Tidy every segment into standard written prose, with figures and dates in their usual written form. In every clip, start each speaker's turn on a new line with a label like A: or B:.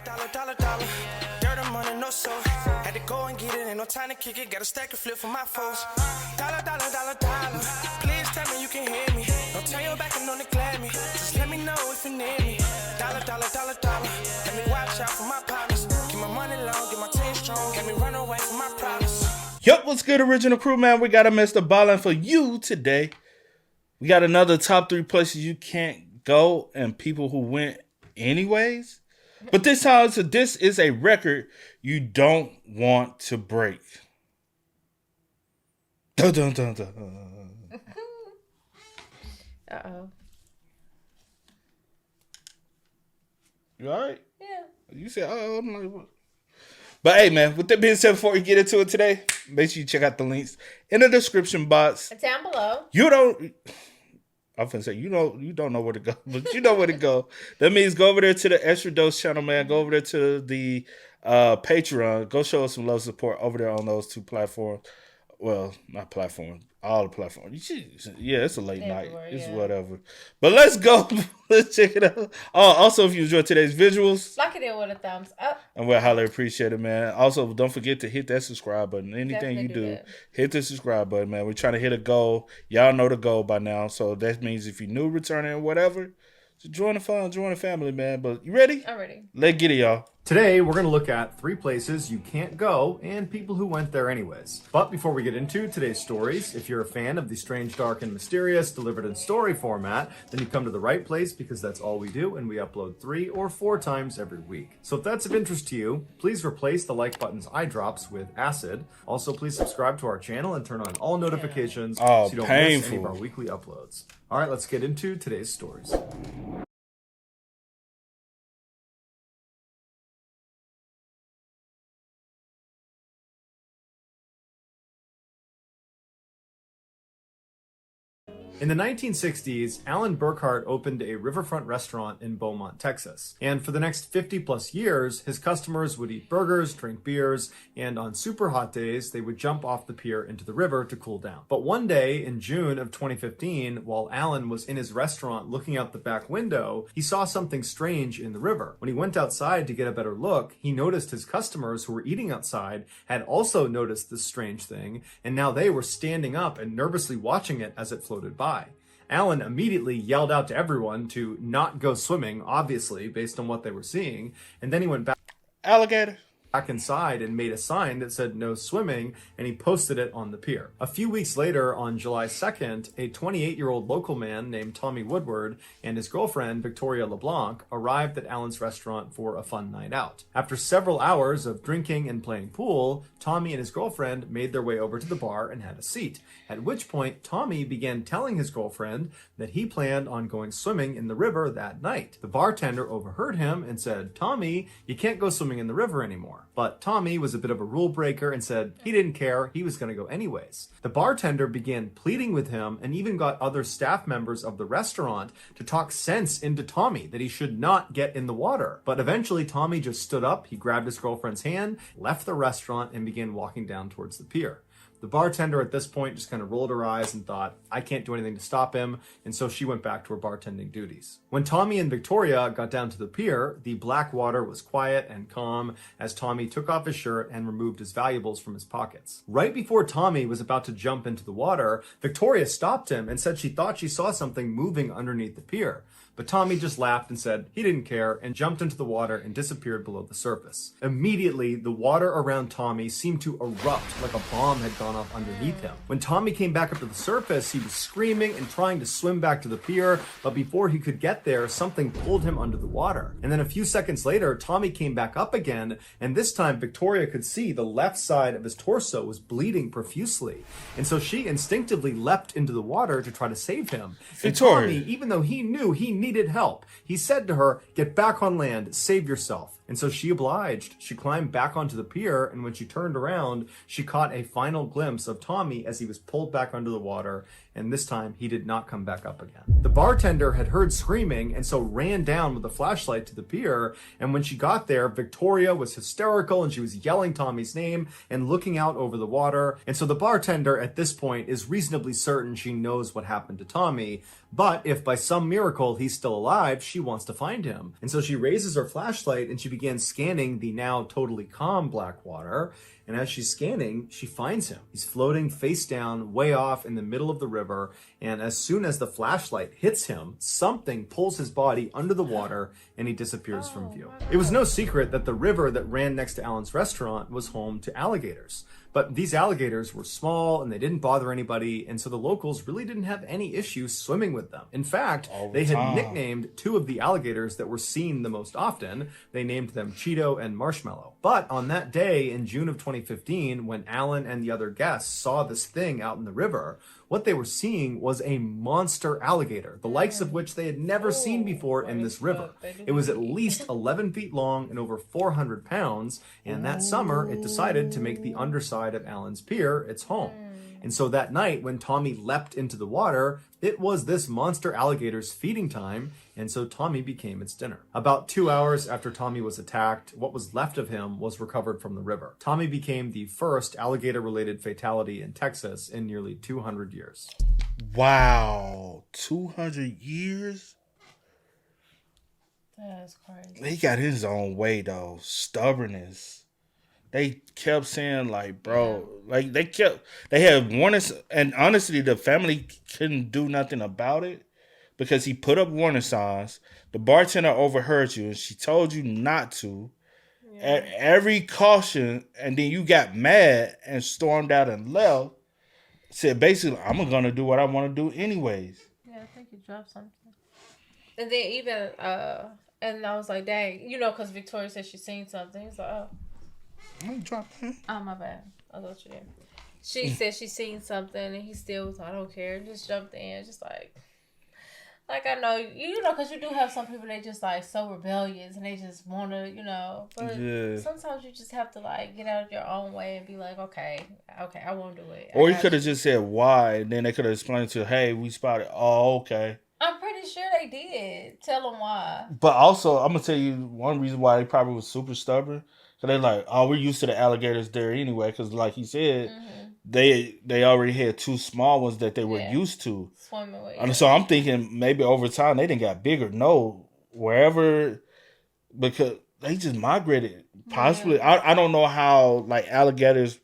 A: dollar. Dirt and money, no soul. Had to go and get it, ain't no time to kick it. Got a stack of flip for my foes. Dollar. Please tell me you can hear me. Don't turn your back and don't neglect me. Just let me know if you need me. Dollar. Let me watch out for my partners. Keep my money long, get my team strong. Let me run away from my problems.
B: Yup, what's good, original crew, man? We got a Mr. Ballen for you today. We got another top 3 places you can't go and people who went anyways. But this time, this is a record you don't want to break. Dun, dun, dun, dun.
C: Uh-oh.
B: You all right?
C: Yeah.
B: You said, oh, I'm like, what? But hey, man, with that being said, before we get into it today, make sure you check out the links in the description box.
C: It's down below.
B: I'm finna say, you don't know where to go, but you know where to go. That means go over there to the Extra Dose channel, man. Go over there to the Patreon. Go show us some love support over there on those 2 platforms. Well, not platforms, all the platforms. Yeah, it's a late night. It's whatever. But let's go. Let's check it out. Oh, also, if you enjoyed today's visuals,
C: like it with a thumbs up.
B: And we'll highly appreciate it, man. Also, don't forget to hit that subscribe button. Anything you do, hit the subscribe button, man. We're trying to hit a goal. Y'all know the goal by now. So that means if you're new, returning, or whatever, just join the fun, join the family, man. But you ready?
C: I'm ready.
B: Let's get it, y'all.
D: Today, we're going to look at 3 places you can't go and people who went there anyways. But before we get into today's stories, if you're a fan of the strange, dark, and mysterious delivered in story format, then you come to the right place because that's all we do, and we upload 3 or 4 times every week. So if that's of interest to you, please replace the like button's eye drops with acid. Also, please subscribe to our channel and turn on all notifications so you don't miss any of our weekly uploads. All right, let's get into today's stories. In the 1960s, Alan Burkhart opened a riverfront restaurant in Beaumont, Texas. And for the next 50 plus years, his customers would eat burgers, drink beers, and on super hot days, they would jump off the pier into the river to cool down. But one day in June of 2015, while Alan was in his restaurant looking out the back window, he saw something strange in the river. When he went outside to get a better look, he noticed his customers who were eating outside had also noticed this strange thing, and now they were standing up and nervously watching it as it floated by. Alan immediately yelled out to everyone to not go swimming, obviously, based on what they were seeing, and then he went back inside and made a sign that said no swimming, and he posted it on the pier. A few weeks later, on July 2nd, a 28-year-old local man named Tommy Woodward and his girlfriend, Victoria LeBlanc, arrived at Alan's restaurant for a fun night out. After several hours of drinking and playing pool, Tommy and his girlfriend made their way over to the bar and had a seat, at which point Tommy began telling his girlfriend that he planned on going swimming in the river that night. The bartender overheard him and said, "Tommy, you can't go swimming in the river anymore." But Tommy was a bit of a rule breaker and said he didn't care, he was going to go anyways. The bartender began pleading with him and even got other staff members of the restaurant to talk sense into Tommy that he should not get in the water. But eventually Tommy just stood up, he grabbed his girlfriend's hand, left the restaurant, and began walking down towards the pier. The bartender at this point just kind of rolled her eyes and thought, I can't do anything to stop him, and so she went back to her bartending duties. When Tommy and Victoria got down to the pier, the black water was quiet and calm as Tommy took off his shirt and removed his valuables from his pockets. Right before Tommy was about to jump into the water, Victoria stopped him and said she thought she saw something moving underneath the pier. But Tommy just laughed and said he didn't care and jumped into the water and disappeared below the surface. Immediately, the water around Tommy seemed to erupt like a bomb had gone off underneath him. When Tommy came back up to the surface, he was screaming and trying to swim back to the pier, but before he could get there, something pulled him under the water. And then a few seconds later, Tommy came back up again, and this time Victoria could see the left side of his torso was bleeding profusely. And so she instinctively leapt into the water to try to save him. And Tommy, even though he knew he needed help, he said to her, "Get back on land, save yourself." And so she obliged. She climbed back onto the pier, and when she turned around, she caught a final glimpse of Tommy as he was pulled back under the water, and this time he did not come back up again. The bartender had heard screaming and so ran down with a flashlight to the pier, and when she got there, Victoria was hysterical and she was yelling Tommy's name and looking out over the water. And so the bartender at this point is reasonably certain she knows what happened to Tommy, but if by some miracle he's still alive, she wants to find him. And so she raises her flashlight and she begins scanning the now totally calm black water. And as she's scanning, she finds him. He's floating face down, way off in the middle of the river. And as soon as the flashlight hits him, something pulls his body under the water and he disappears from view. It was no secret that the river that ran next to Alan's restaurant was home to alligators. But these alligators were small and they didn't bother anybody, and so the locals really didn't have any issue swimming with them. In fact, they had nicknamed two of the alligators that were seen the most often. They named them Cheeto and Marshmallow. But on that day in June of 2015, when Alan and the other guests saw this thing out in the river, what they were seeing was a monster alligator, the likes of which they had never seen before in this river. It was at least 11 feet long and over 400 pounds, and that summer it decided to make the underside of Alan's pier its home. And so that night, when Tommy leapt into the water, it was this monster alligator's feeding time, and so Tommy became its dinner. About 2 hours after Tommy was attacked, what was left of him was recovered from the river. Tommy became the first alligator-related fatality in Texas in nearly 200 years.
B: Wow. 200 years?
A: That's crazy.
B: He got his own way, though. Stubbornness. They kept saying, like, bro, like, they had warnings, and honestly, the family couldn't do nothing about it because he put up warning signs. The bartender overheard you, and she told you not to. At every caution, and then you got mad and stormed out and left. Said, basically, I'm going to do what I want to do anyways.
A: Yeah, I think he dropped something. And then even, and I was like, dang, you know, because Victoria said she seen something. He's like, oh. Oh, my bad. I thought you did. She said she seen something, and he still was like, I don't care. Just jumped in, just like I know, you know, because you do have some people, they just like so rebellious, and they just want to, you know. But sometimes you just have to like get out of your own way and be like, okay, I won't do it.
B: Or you could have just said why, and then they could have explained to, hey, we spotted. Oh, okay.
A: I'm pretty sure they did. Tell them why.
B: But also, I'm gonna tell you one reason why they probably was super stubborn. So they're like, oh, we're used to the alligators there anyway, because like he said, they already had two small ones that they were used to.
A: Swimming with.
B: And so I'm thinking maybe over time they didn't got bigger. No, wherever, because they just migrated. Possibly, I don't know how like alligators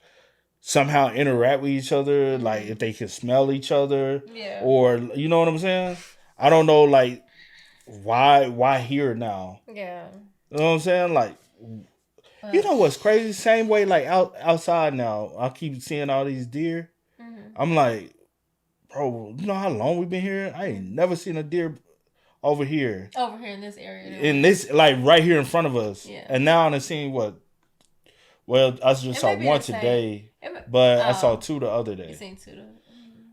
B: somehow interact with each other, like if they can smell each other, or you know what I'm saying. I don't know, like why here now.
A: Yeah,
B: you know what I'm saying, like. You know what's crazy? Same way, like outside now, I keep seeing all these deer. I'm like, bro, you know how long we've been here? I ain't never seen a deer over here.
A: Over here in this area.
B: In this, like right here in front of us. Yeah. And now I'm seeing what? Well, I just saw one today, but I saw two the other day.
A: You seen two?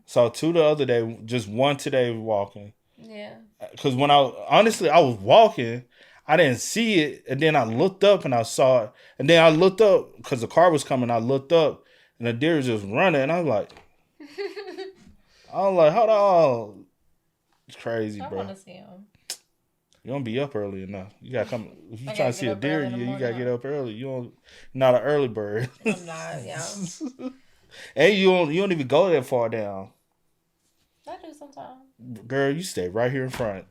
B: Saw two the other day. Just one today walking.
A: Yeah.
B: Because when I was walking. I didn't see it, and then I looked up and I saw it, and then I looked up because the car was coming. I looked up, and the deer was just running, and I was like, hold on, it's crazy, bro. I want to see him. You don't be up early enough. You gotta come if you trying to see a deer. You gotta get up early. You're not an early bird.
A: I'm not, yeah.
B: And you don't even go that far down.
A: I do sometimes.
B: Girl, you stay right here in front.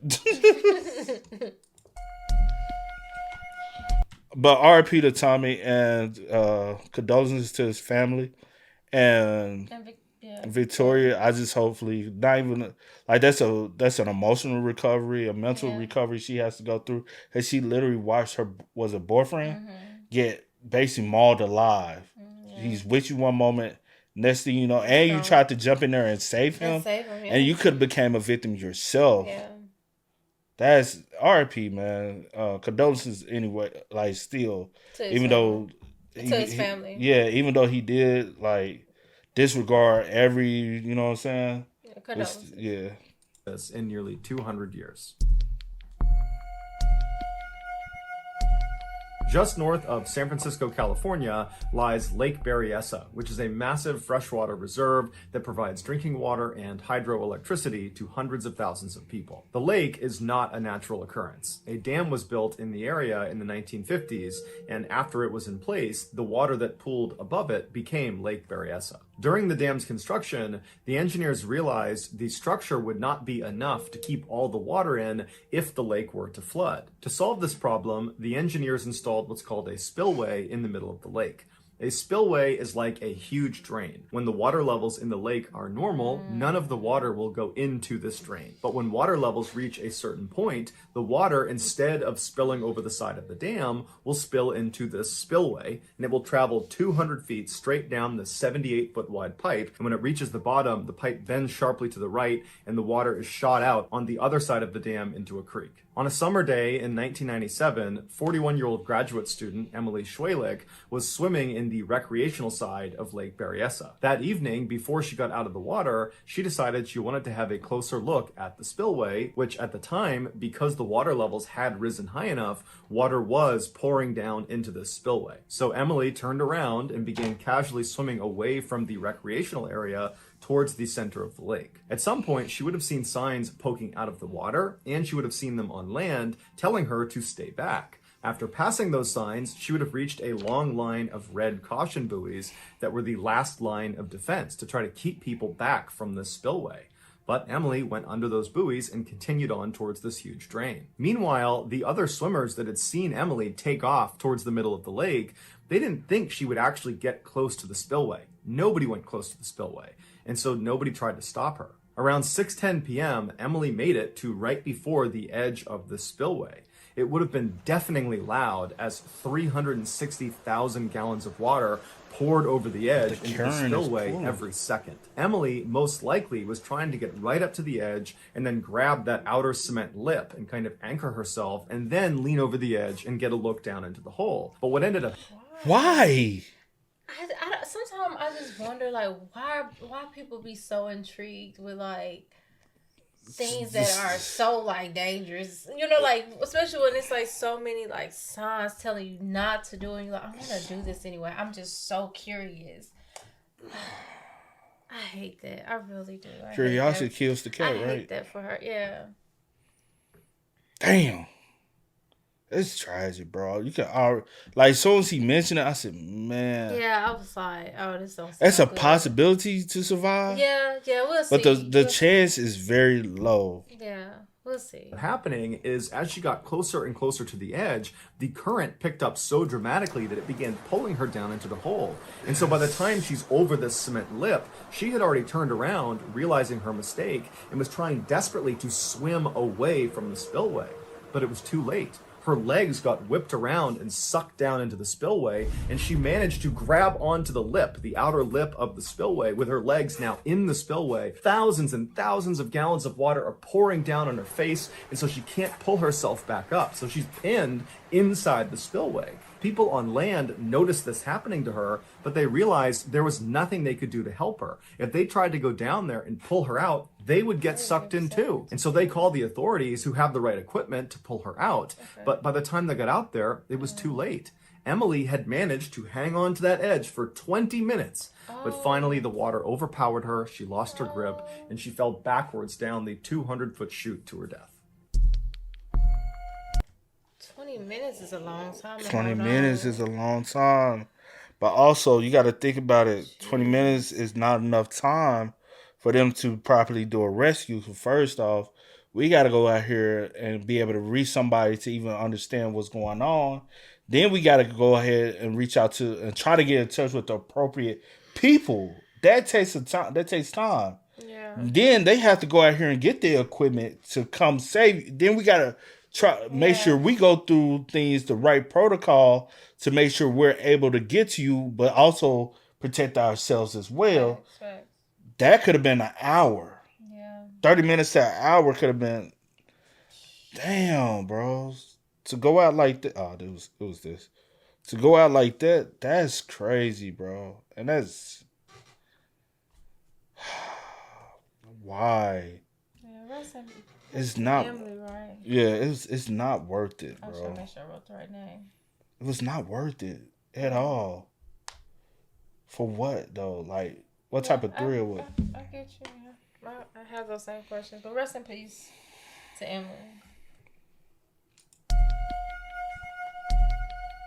B: But RIP to Tommy, and condolences to his family and Victoria. I just hopefully not even like that's an emotional recovery, a mental recovery she has to go through, because she literally watched her boyfriend get basically mauled alive. He's with you one moment, next thing you know, and you tried to jump in there and save him, and you could have became a victim yourself. Yeah. That's RIP, man. Condolences anyway, like still. Even though to his family. Even though he did like disregard every, you know what I'm saying?
D: Yeah. In nearly 200 years. Just north of San Francisco, California, lies Lake Berryessa, which is a massive freshwater reserve that provides drinking water and hydroelectricity to hundreds of thousands of people. The lake is not a natural occurrence. A dam was built in the area in the 1950s, and after it was in place, the water that pooled above it became Lake Berryessa. During the dam's construction, the engineers realized the structure would not be enough to keep all the water in if the lake were to flood. To solve this problem, the engineers installed what's called a spillway in the middle of the lake. A spillway is like a huge drain. When the water levels in the lake are normal, none of the water will go into this drain. But when water levels reach a certain point, the water, instead of spilling over the side of the dam, will spill into this spillway, and it will travel 200 feet straight down the 78-foot wide pipe. And when it reaches the bottom, the pipe bends sharply to the right, and the water is shot out on the other side of the dam into a creek. On a summer day in 1997, 41-year-old graduate student Emily Schwalick was swimming in the recreational side of Lake Berryessa. That evening, before she got out of the water, she decided she wanted to have a closer look at the spillway, which at the time, because the water levels had risen high enough, water was pouring down into this spillway. So Emily turned around and began casually swimming away from the recreational area towards the center of the lake. At some point, she would have seen signs poking out of the water, and she would have seen them on land telling her to stay back. After passing those signs, she would have reached a long line of red caution buoys that were the last line of defense to try to keep people back from this spillway. But Emily went under those buoys and continued on towards this huge drain. Meanwhile, the other swimmers that had seen Emily take off towards the middle of the lake, they didn't think she would actually get close to the spillway. Nobody went close to the spillway, and so nobody tried to stop her. Around 6:10 p.m., Emily made it to right before the edge of the spillway. It would have been deafeningly loud as 360,000 gallons of water poured over the edge into the spillway every second. Emily most likely was trying to get right up to the edge and then grab that outer cement lip and kind of anchor herself and then lean over the edge and get a look down into the hole. But what ended up...
B: Why?
C: Sometimes I just wonder, like, why people be so intrigued with, like, things that are so, like, dangerous. You know, like, especially when it's, like, so many, like, signs telling you not to do it. And you're like, I'm going to do this anyway. I'm just so curious. I hate that. I really do.
B: Curiosity kills the cat,
C: right? I
B: right?
C: hate that for her, yeah.
B: Damn. It's tragic, bro. You can like, as soon as he mentioned it, I said, man.
C: Yeah, I was like, oh, this don't sound
B: That's a
C: good.
B: possibility to survive.
C: Yeah, we'll see.
B: But the chance is very low.
C: Yeah, we'll see.
D: What's happening is, as she got closer and closer to the edge, the current picked up so dramatically that it began pulling her down into the hole. And so by the time she's over this cement lip, she had already turned around, realizing her mistake, and was trying desperately to swim away from the spillway. But it was too late. Her legs got whipped around and sucked down into the spillway, and she managed to grab onto the lip, the outer lip of the spillway, with her legs now in the spillway. Thousands and thousands of gallons of water are pouring down on her face, and so she can't pull herself back up. So she's pinned inside the spillway. People on land noticed this happening to her, but they realized there was nothing they could do to help her. If they tried to go down there and pull her out, they would get sucked in too. And so they called the authorities, who have the right equipment, to pull her out. Okay. But by the time they got out there, it was too late. Emily had managed to hang on to that edge for 20 minutes. But finally, the water overpowered her, she lost her grip, and she fell backwards down the 200-foot chute to her death.
C: 20 minutes is a long time.
B: 20 minutes is a long time. But also, you got to think about it. 20 minutes is not enough time for them to properly do a rescue. So first off, we got to go out here and be able to reach somebody to even understand what's going on. Then we got to go ahead and reach out to and try to get in touch with the appropriate people. That takes time. Yeah. Then they have to go out here and get the equipment to come save you. Then we got to make sure we go through things, the right protocol, to make sure we're able to get to you, but also protect ourselves as well. Right. That could have been an hour. Yeah. 30 minutes to an hour could have been. Damn, bro. To go out like that. Oh, it was this. To go out like that, that's crazy, bro. And that's. Why? Yeah, it's not.
C: Family, right?
B: Yeah, it's not worth it, bro.
C: I should make sure I wrote the right name.
B: It was not worth it at all. For what though? Like, what type of thrill would?
C: I get you. Yeah. I have those same questions. But rest in peace to Emily.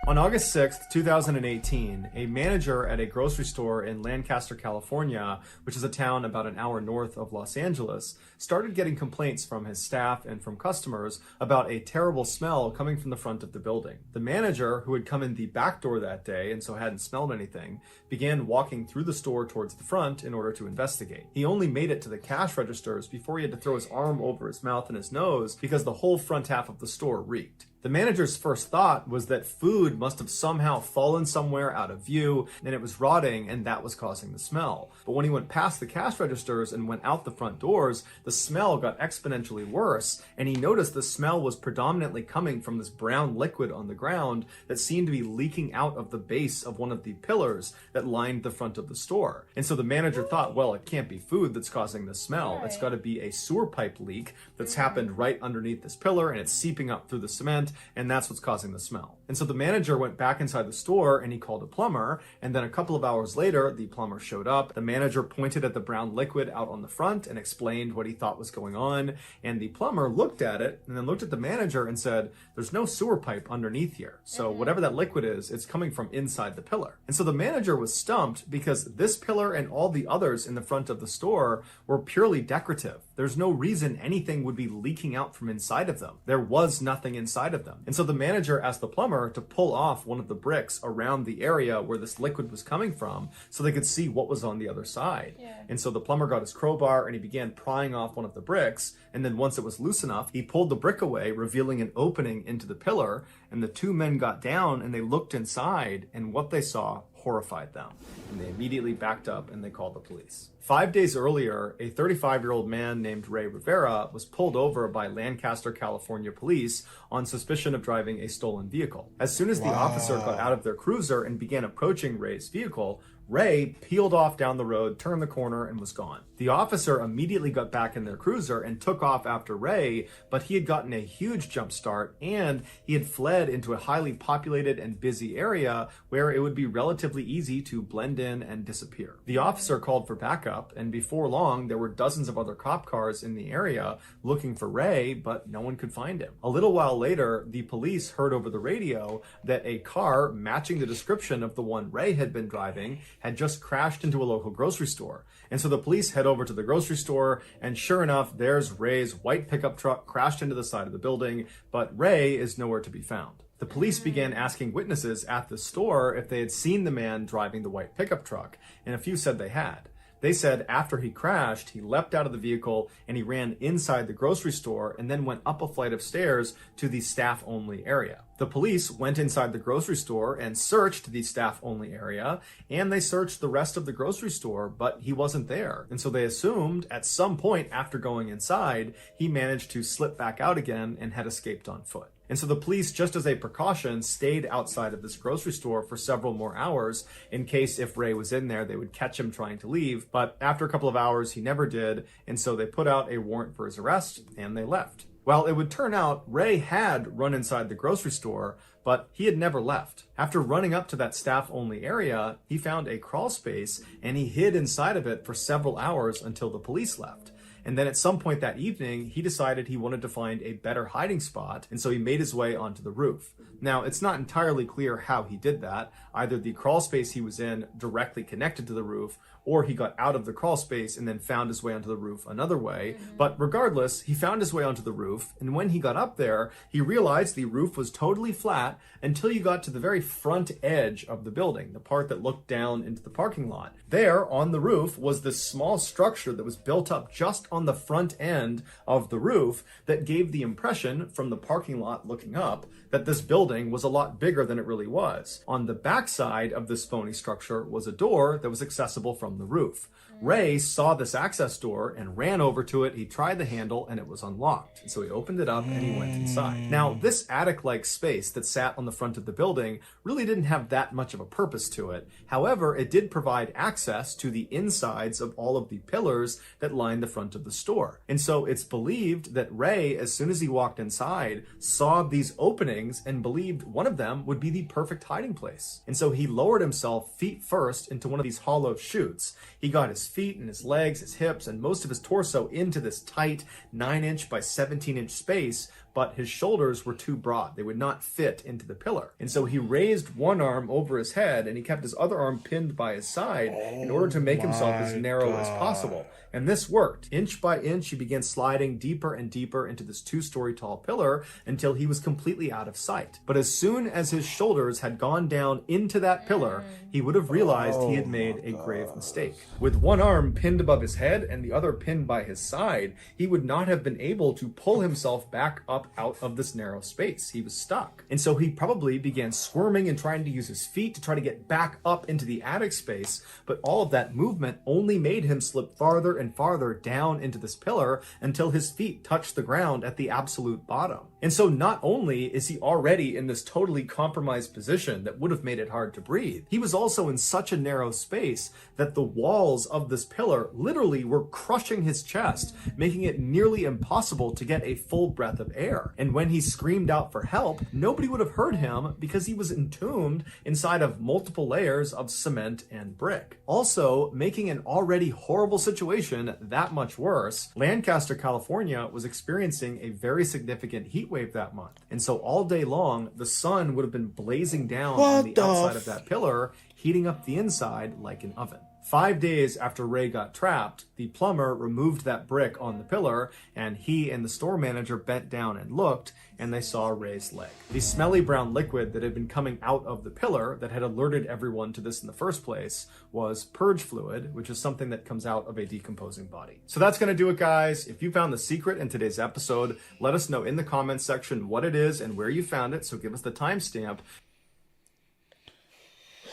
D: On August 6th, 2018, a manager at a grocery store in Lancaster, California, which is a town about an hour north of Los Angeles, started getting complaints from his staff and from customers about a terrible smell coming from the front of the building. The manager, who had come in the back door that day and so hadn't smelled anything, began walking through the store towards the front in order to investigate. He only made it to the cash registers before he had to throw his arm over his mouth and his nose because the whole front half of the store reeked. The manager's first thought was that food must have somehow fallen somewhere out of view and it was rotting and that was causing the smell. But when he went past the cash registers and went out the front doors, the smell got exponentially worse and he noticed the smell was predominantly coming from this brown liquid on the ground that seemed to be leaking out of the base of one of the pillars that lined the front of the store. And so the manager thought, well, it can't be food that's causing the smell. It's got to be a sewer pipe leak that's happened right underneath this pillar and it's seeping up through the cement, and that's what's causing the smell. And so the manager went back inside the store and he called a plumber, and then a couple of hours later, the plumber showed up. The manager pointed at the brown liquid out on the front and explained what he thought was going on, and the plumber looked at it and then looked at the manager and said, there's no sewer pipe underneath here. So whatever that liquid is, it's coming from inside the pillar. And so the manager was stumped because this pillar and all the others in the front of the store were purely decorative. There's no reason anything would be leaking out from inside of them. There was nothing inside of them. And so the manager asked the plumber to pull off one of the bricks around the area where this liquid was coming from so they could see what was on the other side. And so the plumber got his crowbar and he began prying off one of the bricks. And then once it was loose enough, he pulled the brick away, revealing an opening into the pillar. And the two men got down and they looked inside, and what they saw horrified them. And they immediately backed up and they called the police. 5 days earlier, a 35-year-old man named Ray Rivera was pulled over by Lancaster, California police on suspicion of driving a stolen vehicle. As soon as the officer got out of their cruiser and began approaching Ray's vehicle, Ray peeled off down the road, turned the corner, and was gone. The officer immediately got back in their cruiser and took off after Ray, but he had gotten a huge jump start and he had fled into a highly populated and busy area where it would be relatively easy to blend in and disappear. The officer called for backup, and before long, there were dozens of other cop cars in the area looking for Ray, but no one could find him. A little while later, the police heard over the radio that a car matching the description of the one Ray had been driving had just crashed into a local grocery store. And so the police head over to the grocery store, and sure enough, there's Ray's white pickup truck crashed into the side of the building, but Ray is nowhere to be found. The police began asking witnesses at the store if they had seen the man driving the white pickup truck, and a few said they had. They said after he crashed, he leapt out of the vehicle and he ran inside the grocery store and then went up a flight of stairs to the staff-only area. The police went inside the grocery store and searched the staff-only area, and they searched the rest of the grocery store, but he wasn't there. And so they assumed at some point after going inside, he managed to slip back out again and had escaped on foot. And so the police, just as a precaution, stayed outside of this grocery store for several more hours in case if Ray was in there, they would catch him trying to leave. But after a couple of hours, he never did. And so they put out a warrant for his arrest and they left. Well, it would turn out Ray had run inside the grocery store, but he had never left. After running up to that staff-only area, he found a crawl space and he hid inside of it for several hours until the police left. And then at some point that evening, he decided he wanted to find a better hiding spot, and so he made his way onto the roof. Now, it's not entirely clear how he did that. Either the crawl space he was in directly connected to the roof, or he got out of the crawl space and then found his way onto the roof another way. But regardless, he found his way onto the roof, and when he got up there, he realized the roof was totally flat until you got to the very front edge of the building, the part that looked down into the parking lot. There, on the roof, was this small structure that was built up just on the front end of the roof that gave the impression from the parking lot looking up that this building was a lot bigger than it really was. On the backside of this phony structure was a door that was accessible from the roof. Ray saw this access door and ran over to it. He tried the handle and it was unlocked. And so he opened it up and he went inside. Now, this attic-like space that sat on the front of the building really didn't have that much of a purpose to it. However, it did provide access to the insides of all of the pillars that lined the front of of the store. And so it's believed that Ray, as soon as he walked inside, saw these openings and believed one of them would be the perfect hiding place. And so he lowered himself feet first into one of these hollow chutes. He got his feet and his legs, his hips, and most of his torso into this tight 9-inch by 17-inch space, but his shoulders were too broad. They would not fit into the pillar. And so he raised one arm over his head and he kept his other arm pinned by his side in order to make himself as narrow as possible. And this worked. Inch by inch, he began sliding deeper and deeper into this 2-story tall pillar until he was completely out of sight. But as soon as his shoulders had gone down into that pillar, he would have realized he had made a grave mistake. With one arm pinned above his head and the other pinned by his side, he would not have been able to pull himself back up out of this narrow space. He was stuck. And so he probably began squirming and trying to use his feet to try to get back up into the attic space, but all of that movement only made him slip farther and farther down into this pillar until his feet touched the ground at the absolute bottom. And so not only is he already in this totally compromised position that would have made it hard to breathe, he was also in such a narrow space that the walls of this pillar literally were crushing his chest, making it nearly impossible to get a full breath of air. And when he screamed out for help, nobody would have heard him because he was entombed inside of multiple layers of cement and brick. Also, making an already horrible situation that much worse, Lancaster, California was experiencing a very significant heat wave that month. And so all day long, the sun would have been blazing down on the outside of that pillar, heating up the inside like an oven. 5 days after Ray got trapped, the plumber removed that brick on the pillar, and he and the store manager bent down and looked, and they saw Ray's leg. The smelly brown liquid that had been coming out of the pillar that had alerted everyone to this in the first place was purge fluid, which is something that comes out of a decomposing body. So that's going to do it, guys. If you found the secret in today's episode, let us know in the comments section what it is and where you found it, so give us the timestamp.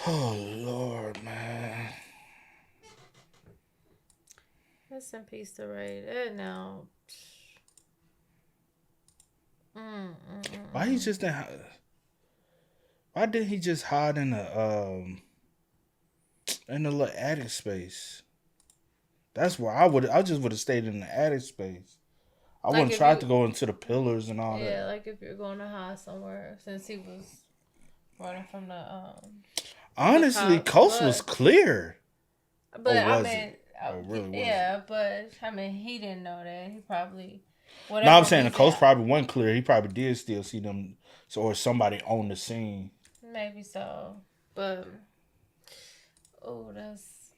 B: Oh, Lord, man.
C: Rest in peace to Ray. Now.
B: Why he just didn't? Why didn't he just hide in the little attic space? That's where I just would have stayed in the attic space. I wouldn't try to go into the pillars and all that.
C: Yeah, like if you're going to hide somewhere, since he was running from the
B: Honestly, coast was clear.
C: But I mean.
B: It really
C: yeah, but I mean, he didn't know that. He probably.
B: No, I'm saying the coast probably wasn't clear. He probably did still see them, or somebody on the scene.
C: Maybe so, but that's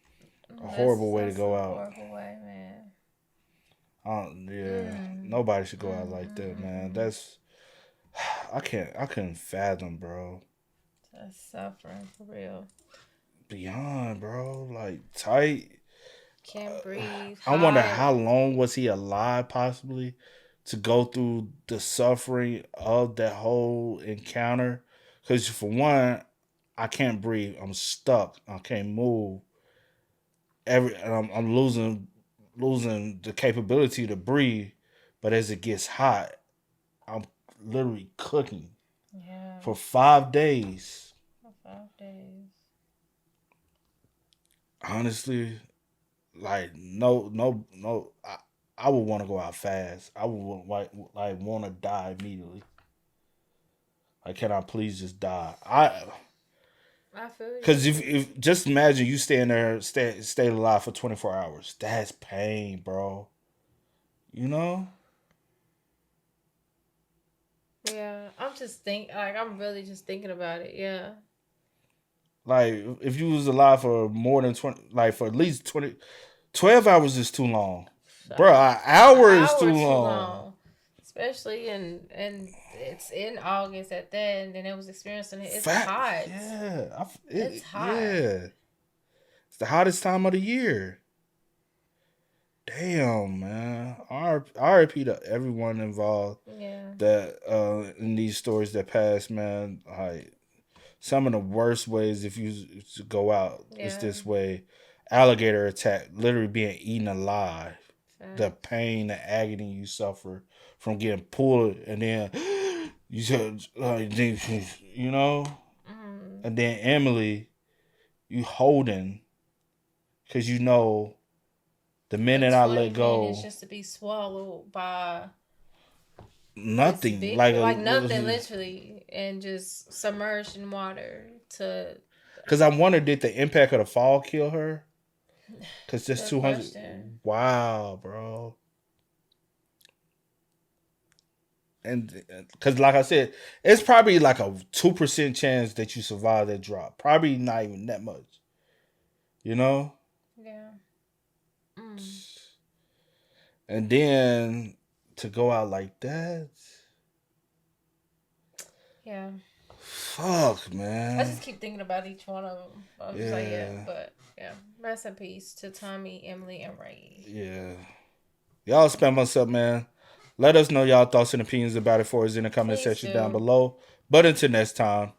B: a horrible way to go out.
C: Horrible way, man.
B: Nobody should go out like that, man. That's I couldn't fathom, bro.
C: That's suffering for real.
B: Beyond, bro, like tight.
C: Can't breathe.
B: I wonder how long was he alive, possibly, to go through the suffering of that whole encounter. Because for one, I can't breathe. I'm stuck. I can't move. I'm losing the capability to breathe. But as it gets hot, I'm literally cooking.
C: Yeah.
B: For 5 days.
C: For 5 days.
B: Honestly. Like no, I would want to go out fast. I would like want to die immediately. Like, can I please just die? I
C: feel you.
B: Because if just imagine you staying there, stay alive for 24 hours. That's pain, bro. You know.
C: Yeah, I'm really just thinking about it. Yeah.
B: Like, if you was alive for more than 20, like for at least 12 hours is too long. Bro, an hour is too long.
C: Especially it's in August at that, and then it was experiencing it. It's hot.
B: Yeah.
C: It's hot.
B: Yeah. It's the hottest time of the year. Damn, man. RIP to everyone involved.
C: Yeah.
B: That in these stories that passed, man. Like, some of the worst ways if you to go out is this way. Alligator attack, literally being eaten alive.
C: Fact.
B: The pain, the agony you suffer from getting pulled, and then you said, you know, and then Emily, you holding, because you know The minute I
C: 20
B: let go,
C: pennies just to be swallowed by
B: nothing.
C: big,
B: Like
C: nothing, literally, and just submerged in water to.
B: Because I wondered, did the impact of the fall kill her? Because just
C: Good
B: 200.
C: question.
B: Wow, bro. And because, like I said, it's probably like a 2% chance that you survive that drop. Probably not even that much. You know?
C: Yeah.
B: And then to go out like that.
C: Yeah.
B: Fuck, man.
C: I just keep thinking about each one of them. I'm just like, yeah,
B: Yeah.
C: but yeah. Rest in peace to Tommy, Emily, and Ray.
B: Yeah. Y'all spam us up, man. Let us know y'all thoughts and opinions about it for us in the comment
C: Please
B: section
C: do.
B: down below. But until next time,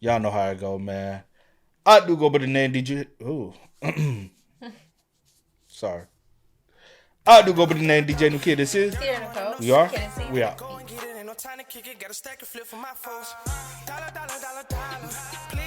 B: y'all know how it go, man. I do go by the name DJ. Ooh. Sorry. I do go by the name DJ New Kid. This is.
C: Here, Nicole.
B: We are.
C: Kid and Cee.
B: We out.
A: Go and get it, ain't no time to kick it. Got a stack and flip for my folks. Dollar, dollar, dollar, dollar. Please